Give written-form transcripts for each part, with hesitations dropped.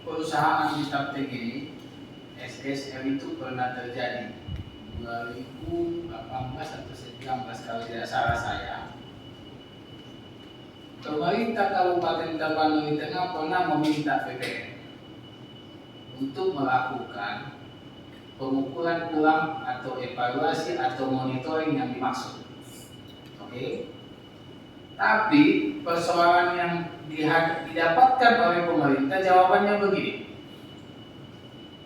perusahaan di Taptek ini, SSL itu pernah terjadi 2018 atau 2019 kalau tidak salah saya. Pemerintah Kabupaten Tapanuli Tengah pernah meminta PPN untuk melakukan pengukuran ulang atau evaluasi atau monitoring yang dimaksud. Oke. Tapi persoalan yang didapatkan oleh pemerintah jawabannya begini.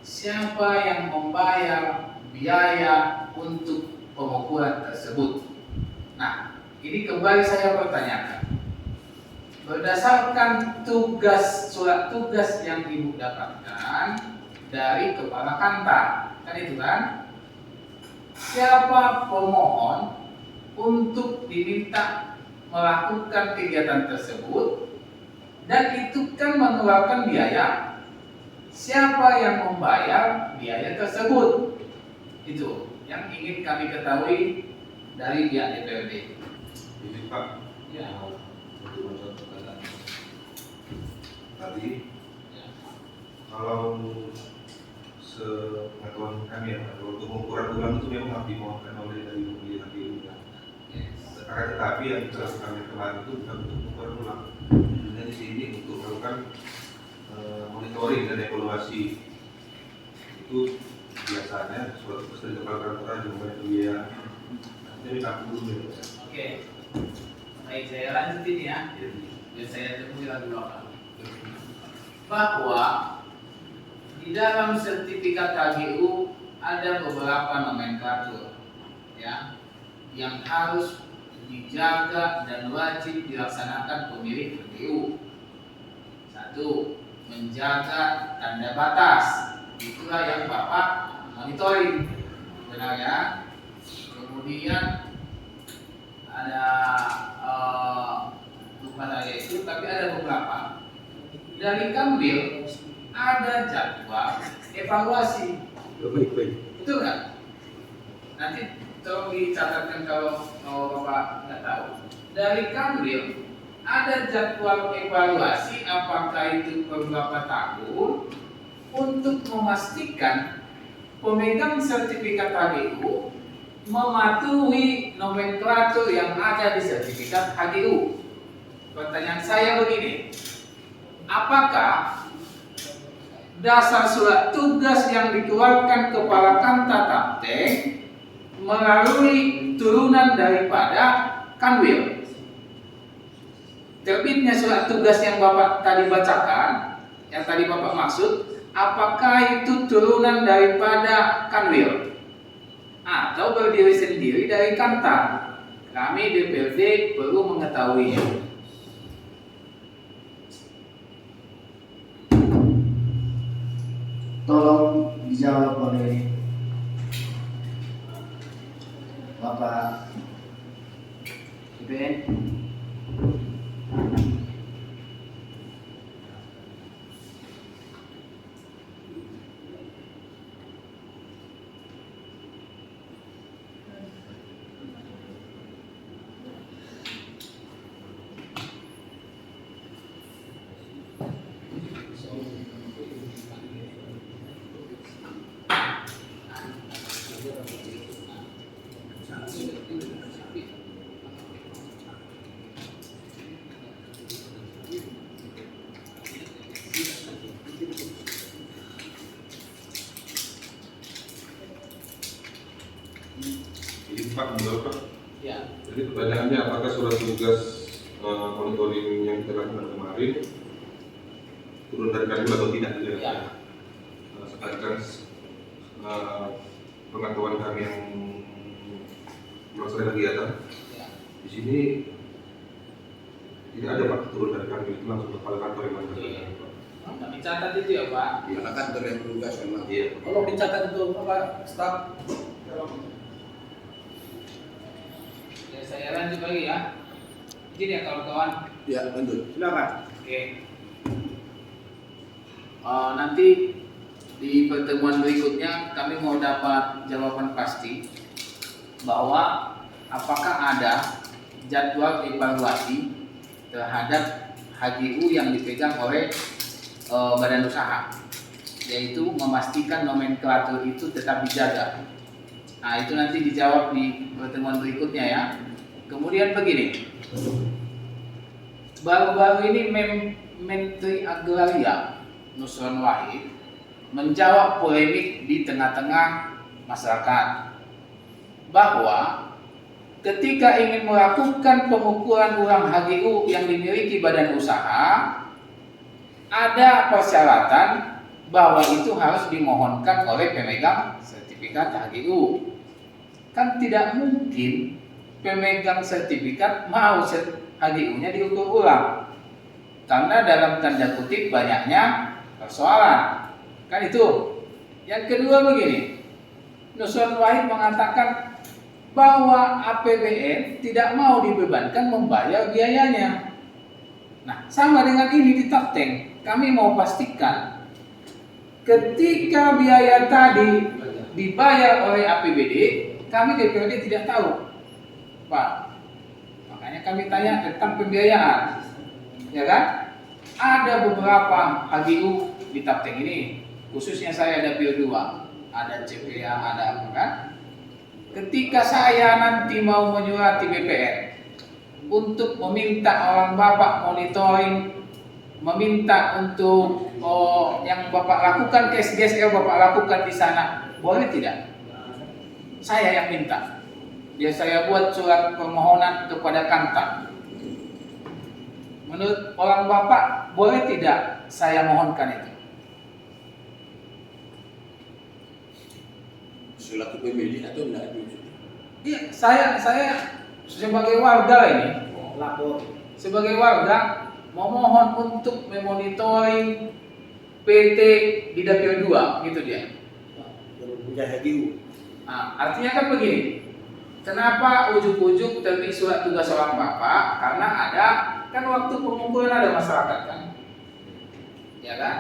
Siapa yang membayar biaya untuk pengukuran tersebut? Nah, ini kembali saya pertanyakan. Berdasarkan surat tugas yang Ibu dapatkan dari Kepala Kantor, kan itu kan? Siapa pemohon untuk diminta melakukan kegiatan tersebut dan itu kan mengeluarkan biaya. Siapa yang membayar biaya tersebut? Itu yang ingin kami ketahui dari pihak DPRD. Ini Pak, Ya. untuk mencontohkan tadi, Ya. kalau sepengetahuan kami ya, kalau untuk pengukuran ulang itu memang harus dimohonkan oleh dari pemilihan diri. Akan tetapi yang kami kemarin itu bukan untuk pengukuran ulang, sebenarnya di sini untuk melakukan monitoring dan evaluasi. Itu biasanya suatu dari kepala kantor juga banyak pembiayaan. Jadi tak dulu ya. Oke. Baik, saya lanjutin ya. Biar saya tunggu lagu apa. Bahwa di dalam sertifikat KGU ada beberapa nomenklatur ya yang harus dijaga dan wajib dilaksanakan pemilik KGU. Satu, menjaga tanda batas. Itulah yang Bapak monitoring, benar ya. Kemudian ada lupa saya itu, tapi ada beberapa. Dari Kambil ada jadwal evaluasi. Betul nggak? Nanti tolong dicatatkan kalau Bapak nggak tahu. Dari Kambil ada jadwal evaluasi apakah itu per berapa tahun untuk memastikan pemegang sertifikat HGU mematuhi nomenklatur yang ada di sertifikat HGU. Pertanyaan saya begini, apakah dasar surat tugas yang dikeluarkan Kepala Kantor Taptek melalui turunan daripada Kanwil? Terbitnya surat tugas yang Bapak tadi bacakan, yang tadi Bapak maksud, apakah itu turunan daripada Kanwil atau berdiri sendiri dari Kantor? Kami DPRD perlu mengetahuinya. Tolong dijawab oleh Bapak IPN. Jadi Pak, menjawab Pak. Ya. Jadi pertanyaannya apakah surat tugas monitoring yang kita lakukan kemarin turun dari Kanwil atau tidak? Gitu Ya. Sepanjang pengetahuan kami yang melaksanakan kegiatan Ya. di sini tidak ada Pak turun dari Kanwil, itu langsung kepala kantor yang melaksanakan. Kami catat itu ya Pak. Karena kantor yang bertugas memang. Iya. Tolong dicatat itu Bapak staf. Ya, saya lanjut lagi ya. Izin ya kawan-kawan. Ya, lanjut. Silakan. Oke. Nanti di pertemuan berikutnya kami mau dapat jawaban pasti bahwa apakah ada jadwal evaluasi terhadap HGU yang dipegang oleh badan usaha, yaitu memastikan nomenklatur itu tetap dijaga. Nah, itu nanti dijawab di pertemuan berikutnya ya. Kemudian begini, baru-baru ini Menteri Agraria Nusron Wahid menjawab polemik di tengah-tengah masyarakat bahwa ketika ingin melakukan pengukuran ulang HGU yang dimiliki badan usaha, ada persyaratan bahwa itu harus dimohonkan oleh pemegang sertifikat HGU. Kan tidak mungkin pemegang sertifikat mau HGU-nya diukur ulang, karena dalam tanda kutip banyaknya persoalan. Kan itu. Yang kedua begini, Nusron Wahid mengatakan bahwa APBN tidak mau dibebankan membayar biayanya. Nah, sama dengan ini di Tapteng. Kami mau pastikan ketika biaya tadi dibayar oleh APBD, kami DPRD tidak tahu, Pak. Makanya kami tanya tentang pembiayaan, ya kan? Ada beberapa HGU di Tapteng ini, khususnya saya ada PIO 2, ada CPA, ada apa kan? Ketika saya nanti mau menyurati BPN untuk meminta orang Bapak monitoring, meminta untuk yang Bapak lakukan KSGSL Bapak lakukan di sana, boleh tidak? Saya yang minta. Dia saya buat surat permohonan kepada Kantor. Menurut orang Bapak, boleh tidak saya mohonkan itu? Selaku pemilih atau enggak? Iya, saya sebagai warga ini, lapor. sebagai warga memohon untuk memonitoring PT di Dapil 2, gitu dia. Punya HGU. Nah, artinya kan begini, kenapa ujuk-ujuk terbit surat tugas orang Bapak? Karena ada, kan waktu pengumpulan ada masyarakat kan, ya kan?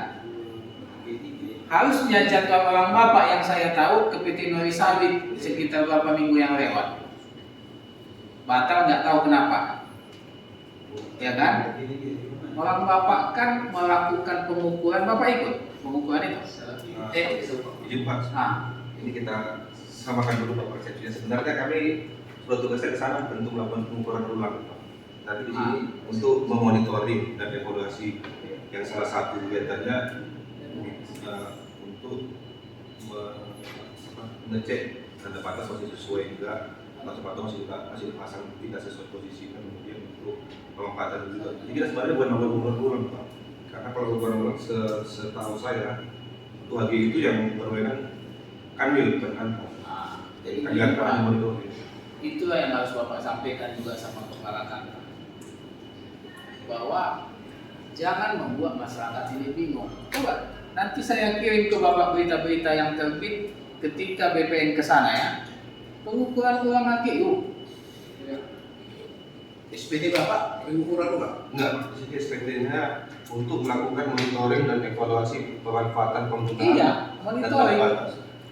Harusnya jadwal orang Bapak yang saya tahu ke PT Nuri Sabit sekitar beberapa minggu yang lewat, batal nggak tahu kenapa, ya kan? Orang Bapak kan melakukan pengukuran, Bapak ikut pengukuran itu? Izin Pak, ini kita samakan dulu Pak persepsinya. Sebenarnya kami sudah tugasnya ke sana untuk melakukan pengukuran ulang, Pak. Tapi di sini untuk memonitoring dan evaluasi yang salah satu kegiatannya untuk mengecek tanda batas masih sesuai enggak, atau sepatu masih dipasang tidak sesuai posisi, dan kemudian untuk pelompatan juga. Jadi kita sebenarnya bukan melakukan ulang Pak, karena kalau pengukuran ulang setahu saya untuk HG itu yang berwenang Kanwil, bukan Kantor. Jadi itulah yang harus Bapak sampaikan juga sama kepala kantor, bahwa jangan membuat masyarakat ini bingung. Coba nanti saya kirim ke Bapak berita-berita yang terbit ketika BPN ke sana ya, pengukuran ulang HGU. SPT Bapak pengukuran ulang? Enggak, SPT-nya untuk melakukan monitoring dan evaluasi pemanfaatan penggunaan. Iya, monitoring.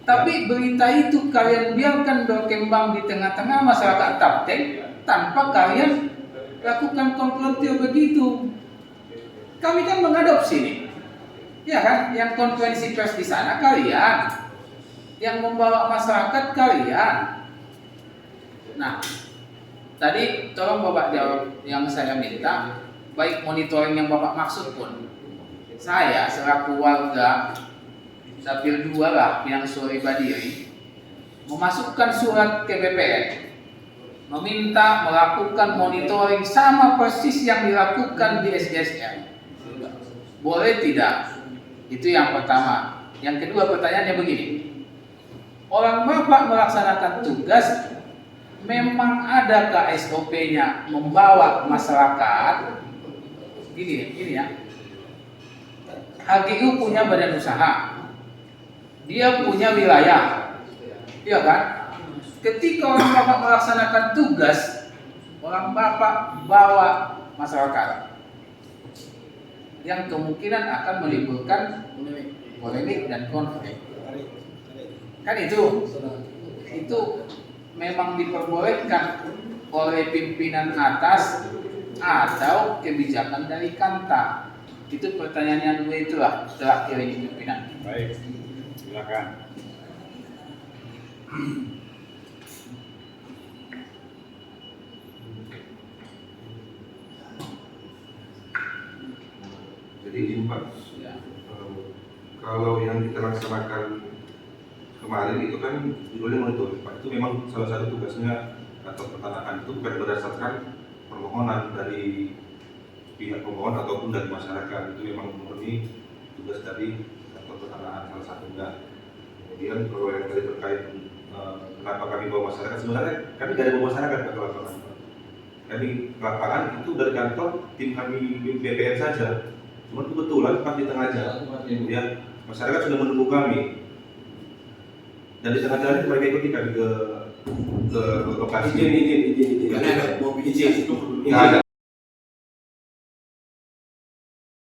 Tapi berita itu kalian biarkan berkembang di tengah-tengah masyarakat Tapteng tanpa kalian lakukan konfrontir begitu. Kami kan mengadopsi nih, ya kan? Yang konferensi pers di sana kalian, yang membawa masyarakat kalian. Nah, tadi tolong Bapak jawab yang saya minta, baik monitoring yang Bapak maksud pun. Saya selaku warga Dapil 2 lah yang Suri Badiri memasukkan surat ke BPN meminta melakukan monitoring sama persis yang dilakukan di SGSL. Boleh tidak? Itu yang pertama. Yang kedua pertanyaannya begini, orang Bapak melaksanakan tugas memang adakah SOP-nya membawa masyarakat gini ya, HGU punya badan usaha, dia punya wilayah, iya kan? Ketika orang Bapak melaksanakan tugas, orang Bapak bawa masyarakat yang kemungkinan akan menimbulkan polemik dan konflik. Kan itu memang diperbolehkan oleh pimpinan atas atau kebijakan dari Kanta. Itu pertanyaan yang dua itulah terakhir ini pimpinan. Baik, silakan. Jadi izin Pak, Ya. kalau yang kita laksanakan kemarin itu kan judulnya monitoring Pak, itu memang salah satu tugasnya atau perencanaan itu bukan berdasarkan permohonan dari pihak pemohon ataupun dari masyarakat, itu memang murni tugas dari atau perencanaan salah satunya. Kemudian kalau yang tadi terkait kenapa kami bawa masyarakat, sebenarnya kami tidak ada bawa masyarakat ke lapangan. Kami ke lapangan itu dari kantor tim kami BPN saja. Cuma kebetulan pas di tengah jalan, kemudian masyarakat sudah menunggu kami. Dan di tengah jalan mereka ikuti kami ke lokasi. Izin. Karena ada mobil izin. Nggak ada